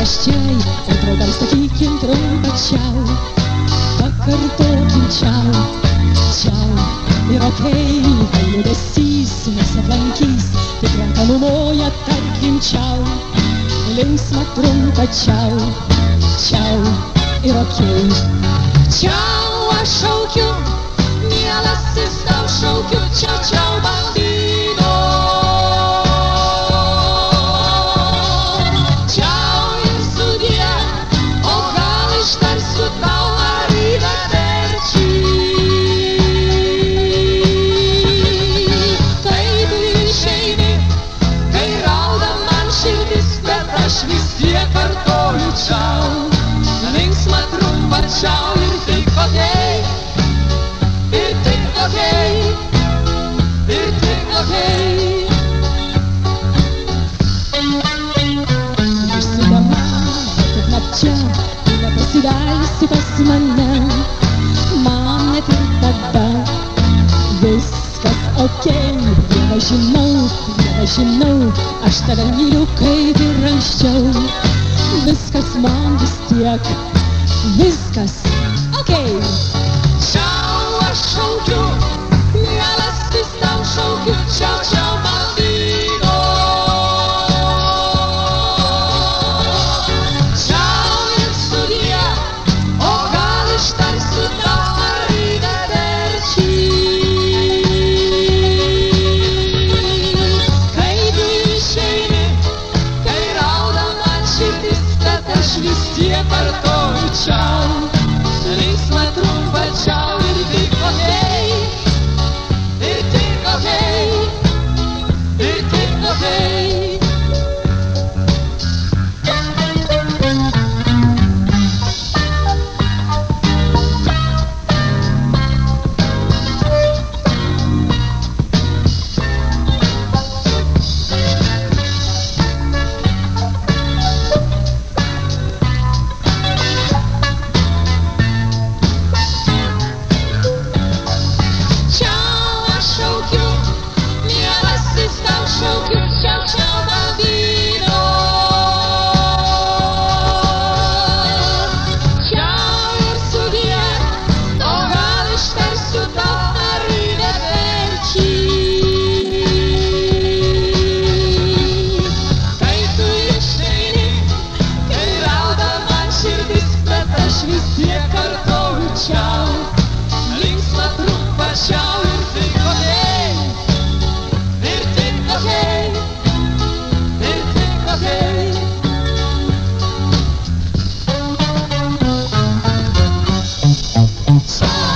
paraščiai, atrodo sakykim trumpą čiau, pakartokim čiau, čiau ir okei, kai liūdesys mus aplankys, tik ranka numoja, tarkim čiau, linksma trumpa čiau, čiau ir okei. Čiau aš šaukiu, mielasis tau šaukiu, čiau, čiau bambino. Ciao, linksma trumpa ciao ir tik okei, ir tik okei, ir tik okei. Išsidama, kaip nakčia, nepasileisi pas mane, man net ir tada viskas okei. Nežinau, aš tave myliu kaip ir anksčiau. Viskas man vis tiek, viskas okei. Čiau aš šaukiu, mielasis tau šaukiu, čiau, čiau bambino. Čiau ir sudie, o gal ištarsiu tau arrivederci. Kai tu išeini, kai rauda man širdis, aš vis tiek kartoju čiau, linksma trumpa čiau ir tik okei, ir tik okei, ir tik okei. Ciao.